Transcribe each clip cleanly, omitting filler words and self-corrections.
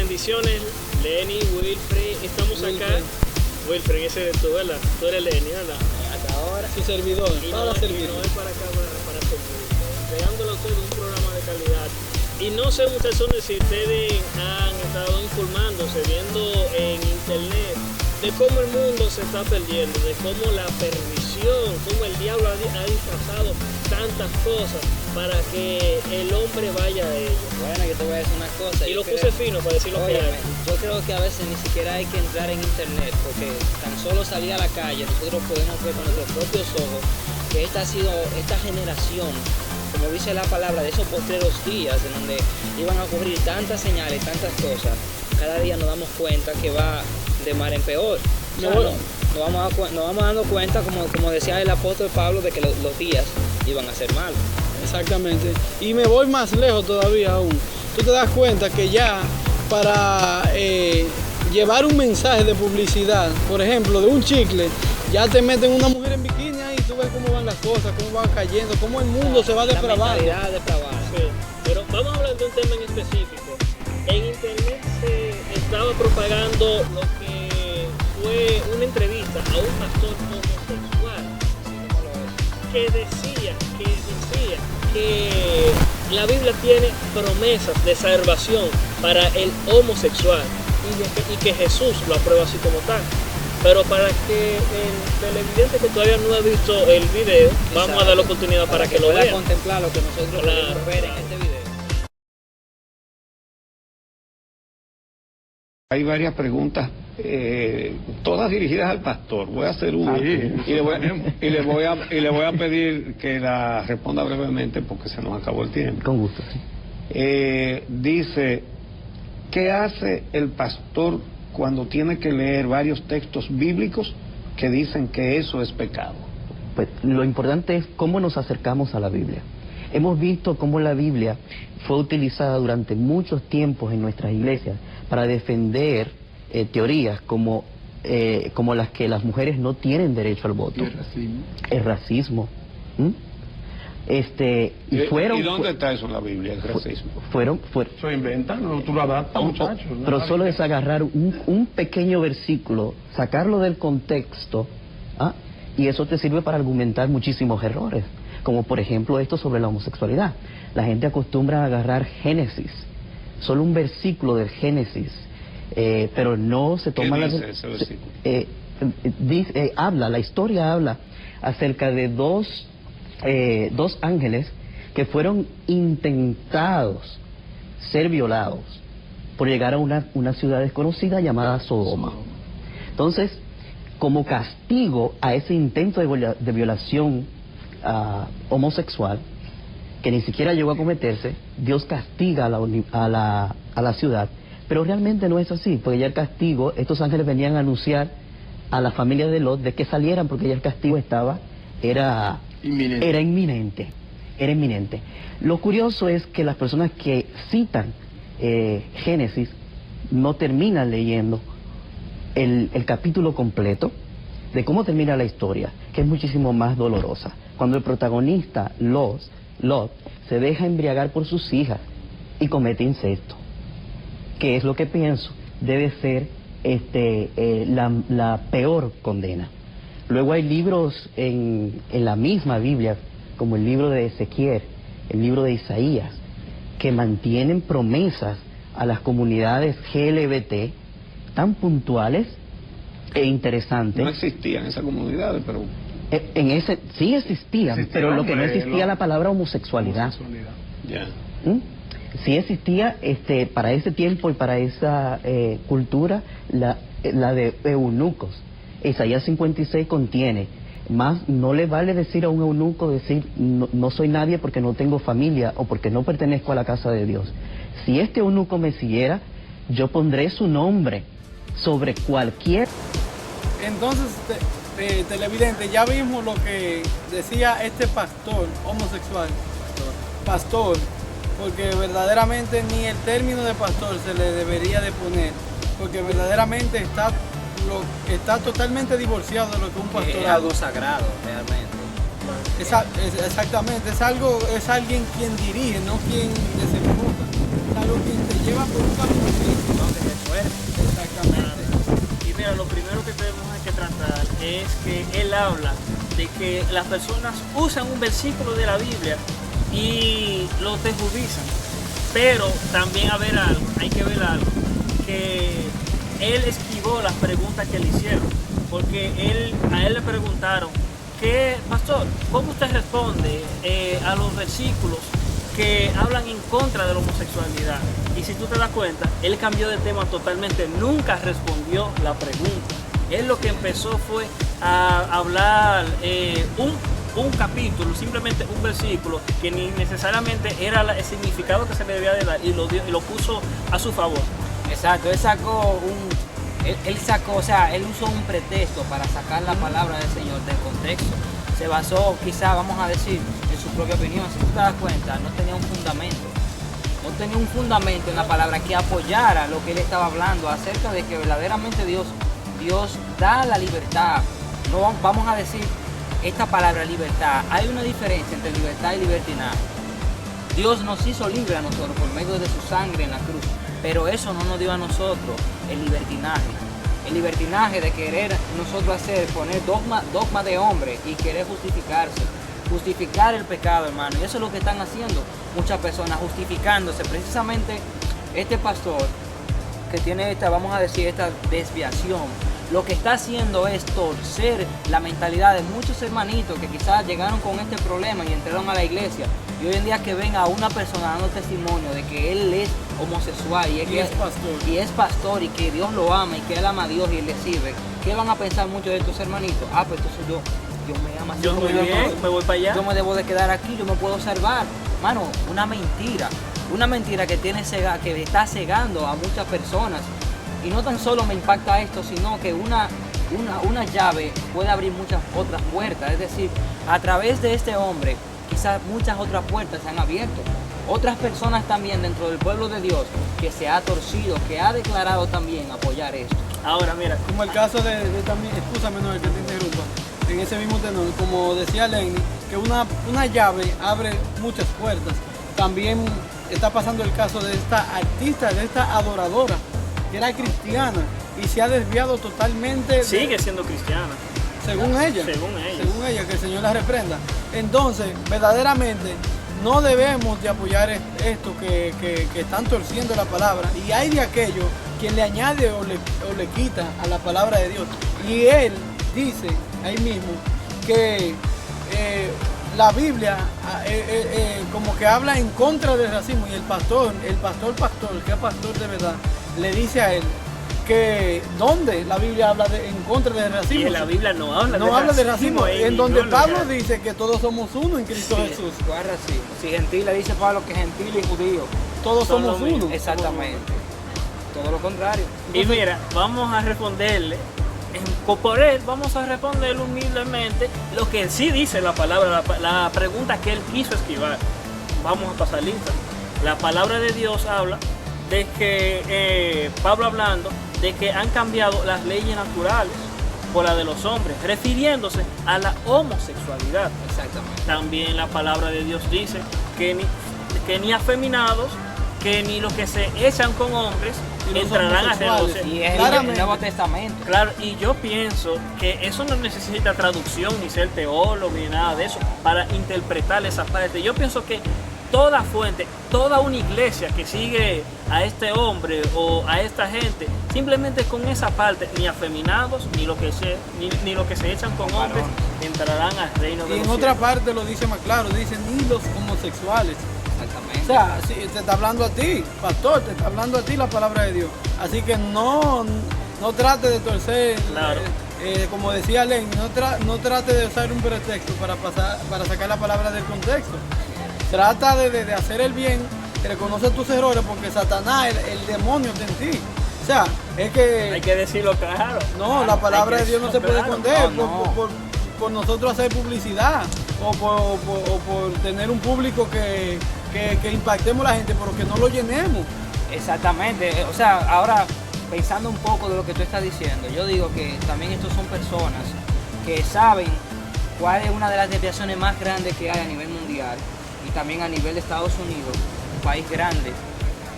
bendiciones, Lenny, Wilfred, estamos acá. Wilfred, ese eres tú, ¿verdad? Tú eres Lenny, ¿verdad? Hasta ahora, su servidor, para servir. No es para acá, para servir. Entregándole a ustedes un programa de calidad. Y no sé, muchachos, si ustedes han estado informándose, viendo en internet, de cómo el mundo se está perdiendo, de cómo la perdición, cómo el diablo ha disfrazado tantas cosas para que el hombre vaya a ello. Bueno, yo te voy a decir una cosa. Y lo puse fino para decir lo que hay. Yo creo que a veces ni siquiera hay que entrar en internet, porque tan solo salir a la calle, nosotros podemos ver con nuestros propios ojos que esta generación, como dice la palabra, de esos postreros días, en donde iban a ocurrir tantas señales, tantas cosas, cada día nos damos cuenta que va de mal en peor. O sea, nos vamos dando cuenta, como decía el apóstol Pablo, de que los días iban a ser malos. Exactamente. Y me voy más lejos todavía aún. Tú te das cuenta que ya para llevar un mensaje de publicidad, por ejemplo, de un chicle, ya te meten una mujer en bikini ahí, tú ves cómo van las cosas, cómo van cayendo, cómo el mundo se va depravando. Sí. Pero vamos a hablar de un tema en específico. En internet se estaba propagando lo que fue una entrevista a un pastor homosexual que decía que la Biblia tiene promesas de salvación para el homosexual y que Jesús lo aprueba así como tal. Pero para que el televidente que todavía no ha visto el video, vamos a dar la oportunidad para que lo vea. Contemplar lo que nosotros podemos ver en este video. Hay varias preguntas, todas dirigidas al pastor. Voy a hacer una y le voy a pedir que la responda brevemente porque se nos acabó el tiempo. Con gusto. Dice, ¿qué hace el pastor cuando tiene que leer varios textos bíblicos que dicen que eso es pecado? Pues lo importante es cómo nos acercamos a la Biblia. Hemos visto cómo la Biblia fue utilizada durante muchos tiempos en nuestras iglesias para defender teorías como las que las mujeres no tienen derecho al voto. El racismo. ¿Y dónde está eso en la Biblia, el racismo? Eso inventan, tú lo adaptas, muchachos. Pero solo es agarrar un pequeño versículo, sacarlo del contexto, y eso te sirve para argumentar muchísimos errores. Como por ejemplo esto sobre la homosexualidad. La gente acostumbra a agarrar Génesis, solo un versículo del Génesis, pero no se toma ¿Qué dice ese versículo? La historia habla acerca de dos ángeles que fueron intentados ser violados por llegar a una ciudad desconocida llamada Sodoma. Entonces, como castigo a ese intento de violación homosexual, que ni siquiera llegó a cometerse, Dios castiga a la ciudad, pero realmente no es así, porque ya el castigo, estos ángeles venían a anunciar a la familia de Lot de que salieran, porque ya el castigo era inminente. Lo curioso es que las personas que citan Génesis no terminan leyendo el capítulo completo de cómo termina la historia, que es muchísimo más dolorosa. Cuando el protagonista, Lot, se deja embriagar por sus hijas y comete incesto, que es lo que pienso debe ser la peor condena. Luego hay libros en la misma Biblia, como el libro de Ezequiel, el libro de Isaías, que mantienen promesas a las comunidades LGBT tan puntuales e interesantes. No existían esas comunidades, pero... sí existían, pero lo que no existía la palabra homosexualidad. Ya. Sí existía para ese tiempo y para esa cultura la de eunucos. Isaías 56 contiene, más no le vale decir a un eunuco no soy nadie porque no tengo familia o porque no pertenezco a la casa de Dios. Si este eunuco me siguiera, yo pondré su nombre sobre cualquier... Entonces, televidente, ya vimos lo que decía este pastor homosexual. Pastor, porque verdaderamente ni el término de pastor se le debería de poner, porque verdaderamente está totalmente divorciado de lo que un pastor es algo sagrado realmente. Exactamente, es alguien quien dirige, no quien desejecuta. a lo que te lleva por un camino difícil. Donde se fuerte. Exactamente. Y mira, lo primero que tenemos que tratar es que él habla de que las personas usan un versículo de la Biblia y lo perjudican. Pero también hay que ver algo, que él esquivó las preguntas que le hicieron, porque a él le preguntaron, pastor, ¿cómo usted responde a los versículos que hablan en contra de la homosexualidad? Y si tú te das cuenta, él cambió de tema totalmente, nunca respondió la pregunta. Él lo que empezó fue a hablar un capítulo, simplemente un versículo, que ni necesariamente era el significado que se le debía de dar, y lo puso a su favor. Exacto, él usó un pretexto para sacar la palabra del Señor del contexto. Se basó, quizá, vamos a decir, en su propia opinión. Si tú te das cuenta, no tenía un fundamento en la palabra que apoyara lo que él estaba hablando acerca de que verdaderamente Dios da la libertad. No vamos a decir esta palabra libertad. Hay una diferencia entre libertad y libertinaje. Dios nos hizo libres a nosotros por medio de su sangre en la cruz, pero eso no nos dio a nosotros el libertinaje. El libertinaje de querer nosotros poner dogma de hombre y querer justificar el pecado, hermano. Y eso es lo que están haciendo muchas personas, justificándose. Precisamente este pastor que tiene esta desviación, lo que está haciendo es torcer la mentalidad de muchos hermanitos que quizás llegaron con este problema y entraron a la iglesia. Y hoy en día que ven a una persona dando testimonio de que él es homosexual y es pastor y que Dios lo ama y que él ama a Dios y él le sirve, ¿qué van a pensar muchos de estos hermanitos? Pues entonces Dios me ama, yo muy bien, me voy para allá. Yo me debo de quedar aquí, yo me puedo salvar. Mano, una mentira que está cegando a muchas personas. Y no tan solo me impacta esto, sino que una llave puede abrir muchas otras puertas. Es decir, a través de este hombre, quizás muchas otras puertas se han abierto. Otras personas también dentro del pueblo de Dios que se ha torcido, que ha declarado también apoyar esto. Ahora mira, como el caso de también, escúchame Noel que te interrumpa, en ese mismo tenor, como decía Lenny, que una llave abre muchas puertas. También está pasando el caso de esta artista, de esta adoradora, que era cristiana y se ha desviado totalmente. Sigue siendo cristiana. Según ella, que el Señor la reprenda. Entonces, verdaderamente, no debemos de apoyar esto que están torciendo la palabra. Y hay de aquello quien le añade o le quita a la palabra de Dios. Y él dice ahí mismo que la Biblia como que habla en contra del racismo. Y el pastor, que es pastor de verdad, le dice a él que donde la Biblia habla en contra del racismo. Y la Biblia no habla de racismo. En donde Pablo dice que todos somos uno en Cristo Jesús. ¿Cuál racismo? Si gentil le dice Pablo que gentil y judío. Todos somos uno. Exactamente. Todo lo contrario. Y mira, vamos a responderle, por él vamos a responderle humildemente lo que sí dice la palabra, la pregunta que él quiso esquivar. Vamos a pasar lista. La palabra de Dios habla de que Pablo hablando de que han cambiado las leyes naturales por la de los hombres, refiriéndose a la homosexualidad. Exactamente. También la palabra de Dios dice que ni afeminados, que ni los que se echan con hombres entrarán a reino. Y es el Nuevo Testamento. Claro, y yo pienso que eso no necesita traducción, ni ser teólogo, ni nada de eso, para interpretar esa parte. Yo pienso que toda fuente, toda una iglesia que sigue a este hombre o a esta gente, simplemente con esa parte, ni afeminados, ni los que se echan con hombres, entrarán al reino de los cielos. Y en otra parte lo dice más claro, dice ni los homosexuales. Exactamente. O sea, sí, te está hablando a ti, pastor, te está hablando a ti la palabra de Dios. Así que no trate de torcer, claro. Como decía Len, no trate de usar un pretexto para sacar la palabra del contexto. Trata de hacer el bien, reconoce tus errores, porque Satanás, el demonio está en ti. O sea, es que... Hay que decirlo claro. No, la palabra de Dios no se puede esconder no. por nosotros hacer publicidad o por tener un público que impactemos a la gente, pero que no lo llenemos. Exactamente. O sea, ahora pensando un poco de lo que tú estás diciendo, yo digo que también estos son personas que saben cuál es una de las desviaciones más grandes que hay a nivel mundial y también a nivel de Estados Unidos, un país grande,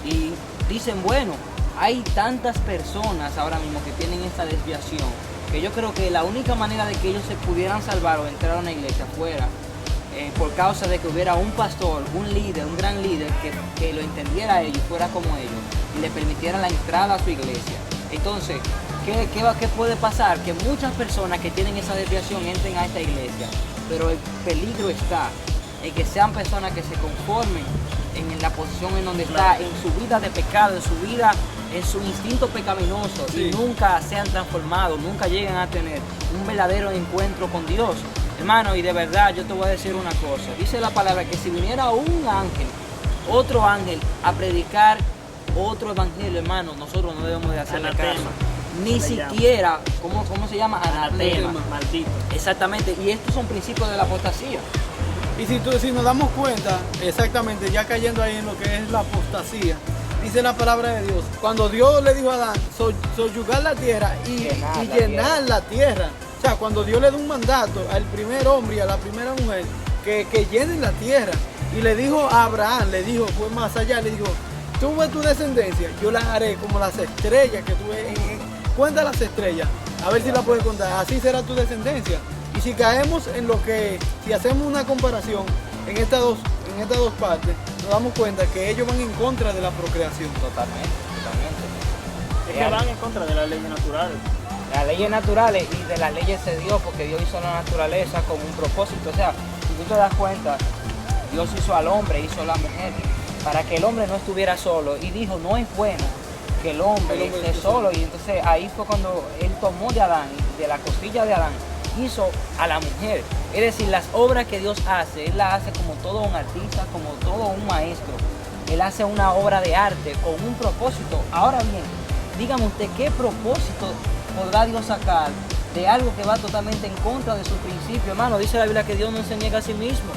Y dicen, bueno, hay tantas personas ahora mismo que tienen esta desviación, que yo creo que la única manera de que ellos se pudieran salvar o entrar a una iglesia fuera por causa de que hubiera un pastor, un líder, un gran líder que lo entendiera a ellos, fuera como ellos y le permitiera la entrada a su iglesia. Entonces, ¿qué puede pasar? Que muchas personas que tienen esa desviación entren a esta iglesia, pero el peligro está en que sean personas que se conformen en la posición en donde está, en su vida de pecado, en su vida, en su instinto pecaminoso, y nunca sean transformados, nunca lleguen a tener un verdadero encuentro con Dios. Hermano, y de verdad yo te voy a decir una cosa, dice la palabra que si viniera un ángel, otro ángel, a predicar otro evangelio, hermano, nosotros no debemos de hacerle caso. Ni siquiera, ¿cómo se llama? Anatema. Maldito. Exactamente, y estos son principios de la apostasía. Y si nos damos cuenta, exactamente, ya cayendo ahí en lo que es la apostasía, dice la palabra de Dios, cuando Dios le dijo a Adán, soyugar la tierra y llenar la tierra. O sea, cuando Dios le da un mandato al primer hombre y a la primera mujer que llenen la tierra, y le dijo a Abraham, fue más allá, le dijo, tú ves tu descendencia, yo las haré como las estrellas que tú ves, cuenta las estrellas, a ver si la puedes contar, así será tu descendencia. Y si caemos en lo que, si hacemos una comparación en estas dos partes, nos damos cuenta que ellos van en contra de la procreación. Totalmente. Es que van en contra de las leyes naturales. Las leyes naturales y de las leyes de Dios, porque Dios hizo la naturaleza con un propósito. O sea, si tú te das cuenta, Dios hizo al hombre, hizo a la mujer, para que el hombre no estuviera solo. Y dijo, no es bueno que el hombre esté solo. Y entonces ahí fue cuando él tomó de Adán, de la costilla de Adán, hizo a la mujer. Es decir, las obras que Dios hace, Él las hace como todo un artista, como todo un maestro. Él hace una obra de arte con un propósito. Ahora bien, dígame usted, ¿qué propósito podrá Dios sacar de algo que va totalmente en contra de su principio? Hermano, dice la Biblia que Dios no se niega a sí mismo.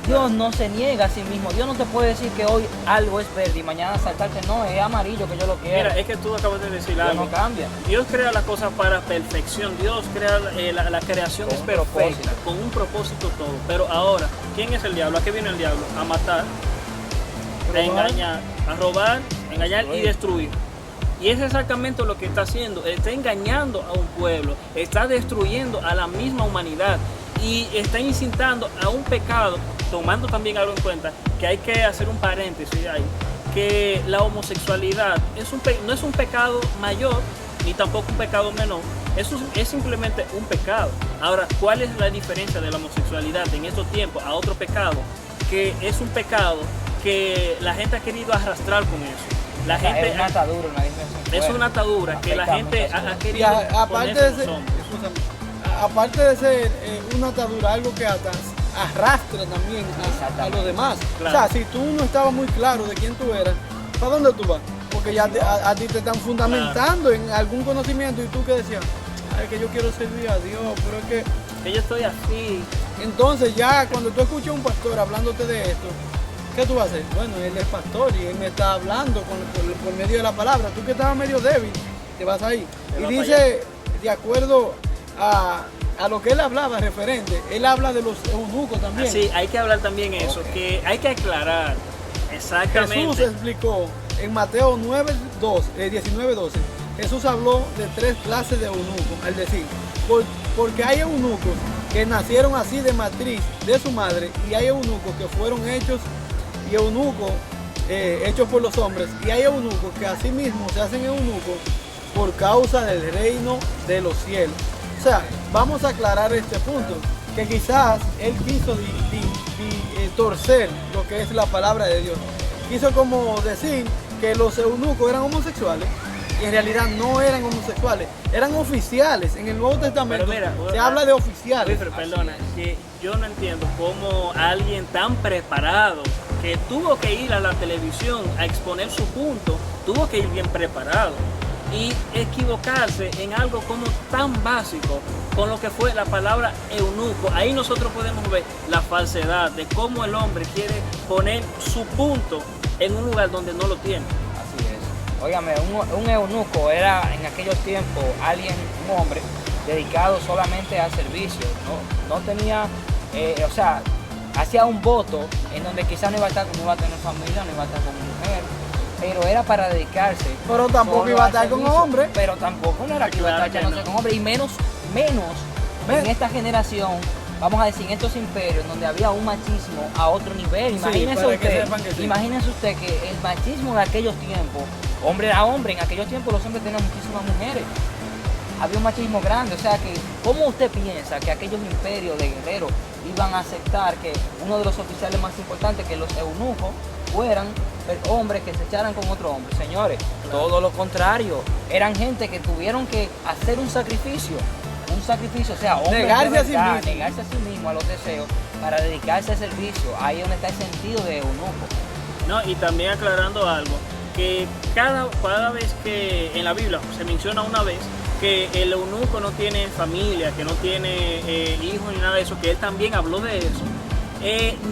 Dios no se niega a sí mismo. Dios no te puede decir que hoy algo es verde y mañana saltarte, no, es amarillo que yo lo quiero. Mira, es que tú acabas de decir algo. No cambia. Dios crea las cosas para perfección. Dios crea la creación es perfecta, con un propósito todo. Pero ahora, ¿quién es el diablo? ¿A qué viene el diablo? A matar, a engañar, a robar, engañar y destruir. Y es exactamente lo que está haciendo. Está engañando a un pueblo, está destruyendo a la misma humanidad y está incitando a un pecado, tomando también algo en cuenta, que hay que hacer un paréntesis ahí, que la homosexualidad no es un pecado mayor, ni tampoco un pecado menor, es simplemente un pecado. Ahora, ¿cuál es la diferencia de la homosexualidad en estos tiempos a otro pecado? Que es un pecado que la gente ha querido arrastrar con eso. La gente, es una atadura, es una atadura que la gente ha querido aparte de ser una atadura, algo que arrastra también a los demás. Claro. O sea, si tú no estabas muy claro de quién tú eras, ¿para dónde tú vas? Porque ya a ti te están fundamentando en algún conocimiento y tú que decías, ay, que yo quiero servir a Dios, pero es que yo estoy así. Entonces ya cuando tú escuchas a un pastor hablándote de esto, ¿qué tú vas a hacer? Bueno, él es pastor y él me está hablando por medio de la palabra. Tú que estabas medio débil, te vas ahí. Y dice, de acuerdo a lo que él hablaba referente, él habla de los eunucos también. Sí, hay que hablar también eso, que hay que aclarar exactamente. Jesús explicó en Mateo 19:12, Jesús habló de 3 clases de eunucos, al decir, porque hay eunucos que nacieron así de matriz de su madre, y hay eunucos que fueron hechos por los hombres, y hay eunucos que así mismo se hacen eunucos por causa del reino de los cielos. O sea, vamos a aclarar este punto, que quizás él quiso torcer lo que es la palabra de Dios. Quiso como decir que los eunucos eran homosexuales, y en realidad no eran homosexuales, eran oficiales. En el Nuevo Testamento se habla de oficiales. Perdona, que yo no entiendo cómo alguien tan preparado, que tuvo que ir a la televisión a exponer su punto, tuvo que ir bien preparado, y equivocarse en algo como tan básico con lo que fue la palabra eunuco. Ahí nosotros podemos ver la falsedad de cómo el hombre quiere poner su punto en un lugar donde no lo tiene. Así es. Óigame, un eunuco era en aquellos tiempos un hombre dedicado solamente al servicio. No tenía, o sea, hacía un voto en donde quizás no iba a tener familia, no iba a estar con mujer. pero era para dedicarse. Pero tampoco solo iba a al estar con servicio. hombres. Pero tampoco no era que iba a Claro estar que echándose no. con hombres, y menos en esta generación, vamos a decir, en estos imperios donde había un machismo a otro nivel. Imagínense para que usted, sepan que sí. imagínense usted que el machismo de aquellos tiempos, hombre a hombre, en aquellos tiempos los hombres tenían muchísimas mujeres. Había un machismo grande, o sea que, ¿cómo usted piensa que aquellos imperios de guerreros iban a aceptar que uno de los oficiales más importantes, que los eunucos, fueran hombres que se echaran con otro hombre? Señores, todo lo contrario, eran gente que tuvieron que hacer un sacrificio, o sea, hombres Negarse de a sí verdad, mismo. negarse a sí mismo, a los deseos, para dedicarse al servicio. Ahí es donde está el sentido de eunuco. No, y también aclarando algo, que cada vez que en la Biblia se menciona una vez que el eunuco no tiene familia, que no tiene hijos ni nada de eso, que él también habló de eso,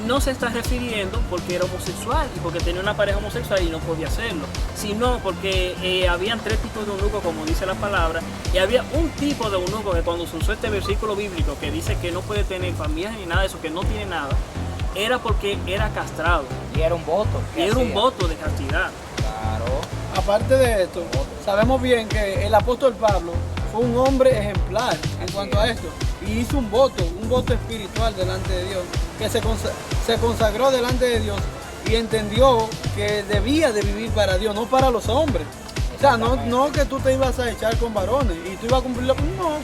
no se está refiriendo porque era homosexual y porque tenía una pareja homosexual y no podía hacerlo, sino porque habían 3 tipos de eunuco, como dice la palabra, y había un tipo de eunuco que cuando se usó este versículo bíblico que dice que no puede tener familia ni nada de eso, que no tiene nada, era porque era castrado, Y era un voto. y que era un hacía. voto de castidad. Claro. Aparte de esto, sabemos bien que el apóstol Pablo fue un hombre ejemplar en Así cuanto a es. esto. Y hizo un voto espiritual delante de Dios, que se consagró delante de Dios y entendió que debía de vivir para Dios, no para los hombres. O sea, no que tú te ibas a echar con varones y tú ibas a cumplir, no,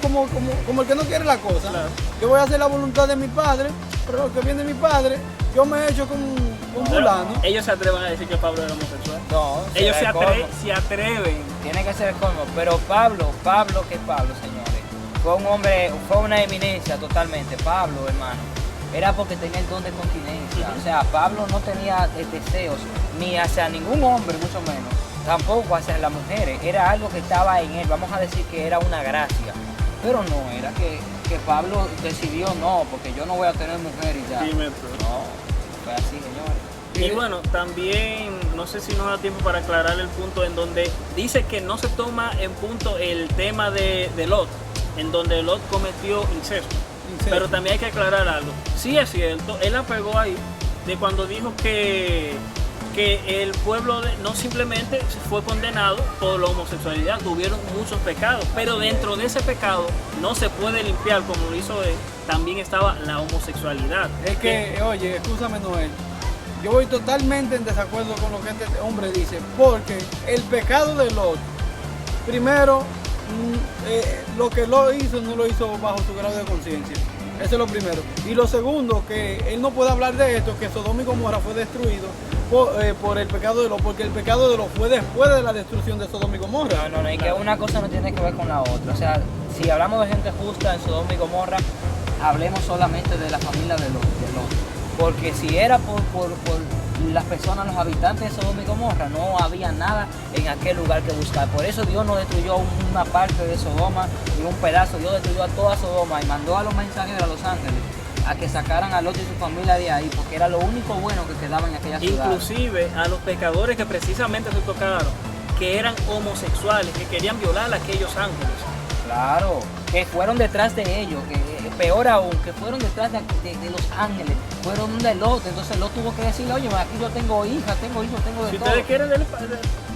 como el que no quiere la cosa. Claro. Yo voy a hacer la voluntad de mi padre, pero lo que viene de mi padre, yo me echo con fulano. Ellos se atreven a decir que Pablo era homosexual. No, Ellos será el colmo. se atreven. Tiene que ser el colmo. Pero Pablo, ¿qué es Pablo, señores? Fue un hombre, fue una eminencia totalmente. Pablo, hermano, era porque tenía el don de continencia. O sea, Pablo no tenía deseos ni hacia ningún hombre, mucho menos. Tampoco hacia las mujeres. Era algo que estaba en él. Vamos a decir que era una gracia. Pero no, era que Pablo decidió no, porque yo no voy a tener mujer y ya. Dime tú. No, fue así, señores. Y bueno, también no sé si nos da tiempo para aclarar el punto en donde dice que no se toma en punto el tema de Lot, en donde Lot cometió incesto. Pero también hay que aclarar algo. Sí es cierto, él la pegó ahí de cuando dijo que el pueblo no simplemente fue condenado por la homosexualidad, tuvieron muchos pecados, pero dentro de ese pecado no se puede limpiar como lo hizo él, también estaba la homosexualidad. Es que, oye, escúchame Noel, yo voy totalmente en desacuerdo con lo que este hombre dice, porque el pecado de Lot, primero, lo que Lot hizo no lo hizo bajo su grado de conciencia. Eso es lo primero. Y lo segundo, que él no puede hablar de esto, que Sodoma y Gomorra fue destruido por el pecado de Lot, porque el pecado de Lot fue después de la destrucción de Sodoma y Gomorra. No, y que una cosa no tiene que ver con la otra. O sea, si hablamos de gente justa en Sodoma y Gomorra, hablemos solamente de la familia de Lot. Porque si era por las personas, los habitantes de Sodoma y Gomorra, no había nada en aquel lugar que buscar. Por eso Dios no destruyó una parte de Sodoma y un pedazo. Dios destruyó a toda Sodoma y mandó a los mensajeros, a los ángeles, a que sacaran a Lot y su familia de ahí, porque era lo único bueno que quedaba en aquella ciudad. Inclusive a los pecadores que precisamente se tocaron, que eran homosexuales, que querían violar a aquellos ángeles. Claro, que fueron detrás de ellos, que peor aún, que fueron detrás de los ángeles, fueron de Lot. Entonces Lot tuvo que decirle, oye, aquí yo tengo hijas, tengo hijos, tengo de Si todo. ustedes quieren,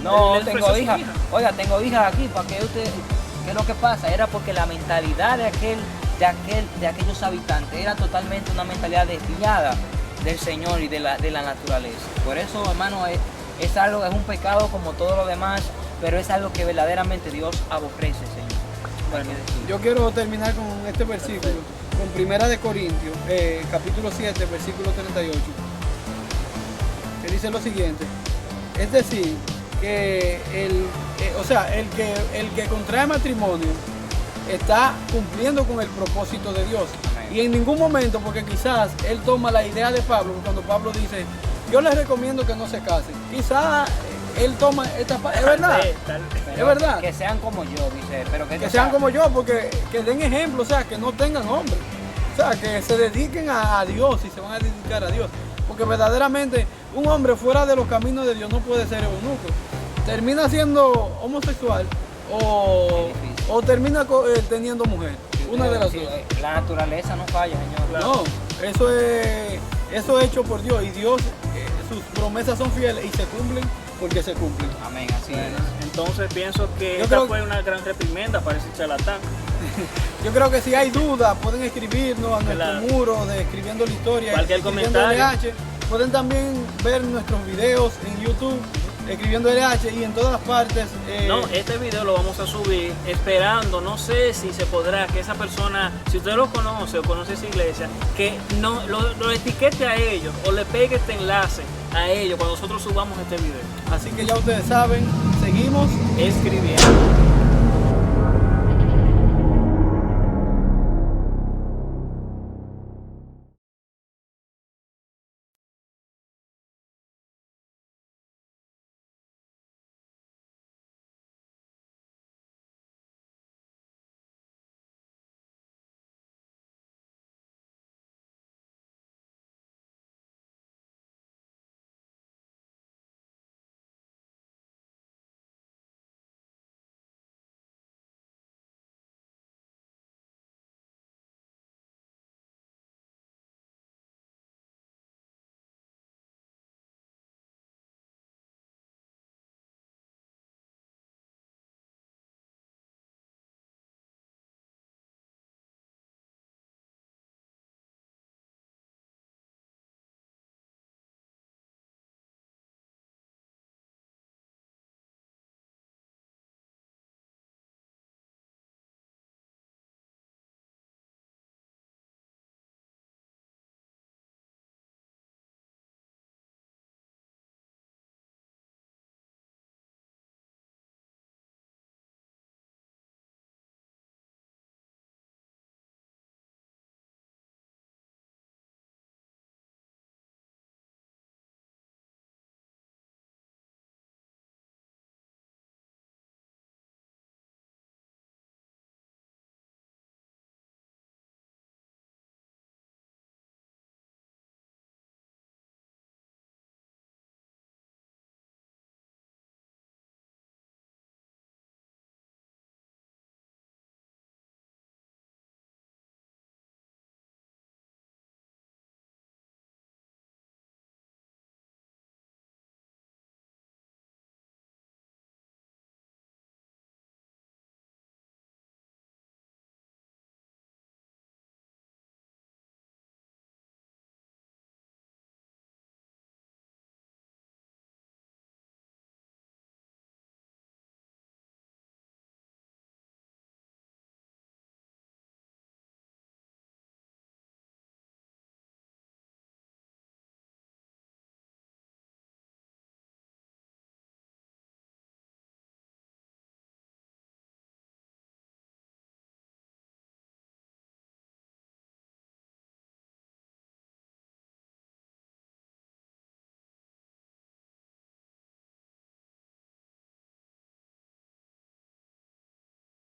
No, les tengo ofrece su hijas. hija. Oiga, tengo hijas aquí, ¿para qué usted? ¿Qué es lo que pasa? Era porque la mentalidad de aquellos habitantes era totalmente una mentalidad desviada del Señor y de la naturaleza. Por eso, hermano, es algo, es un pecado como todo lo demás, pero es algo que verdaderamente Dios aborrece, Señor. Bueno, yo quiero terminar con este versículo, con Primera de Corintios, capítulo 7, versículo 38, que dice lo siguiente: es decir, que el que contrae matrimonio está cumpliendo con el propósito de Dios. Amén. Y en ningún momento, porque quizás él toma la idea de Pablo, cuando Pablo dice, yo les recomiendo que no se casen, quizás él toma esta parte, es verdad. Pero Es verdad. Que sean como yo, dice. Pero Que sean como yo, porque que den ejemplo, o sea, que no tengan hombres. O sea, que se dediquen a Dios y se van a dedicar a Dios. Porque verdaderamente un hombre fuera de los caminos de Dios no puede ser eunuco. Termina siendo homosexual o termina teniendo mujer. Una de las dos. La naturaleza no falla, Señor. No, eso es hecho por Dios y Dios, sus promesas son fieles y se cumplen porque se cumplen. Amén, así es. Entonces pienso que Yo esta creo- fue una gran reprimenda para ese charlatán. Yo creo que si hay dudas pueden escribirnos a nuestro Claro. muro de Escribiendo la Historia, Cualquier Escribiendo comentario. LH. Pueden también ver nuestros videos en YouTube, Escribiendo LH, y en todas partes. No, este video lo vamos a subir esperando, no sé si se podrá, que esa persona, si usted lo conoce o conoce esa iglesia, que no lo etiquete a ellos o le pegue este enlace a ellos cuando nosotros subamos este video. Así que ya ustedes saben, seguimos. Escribiendo.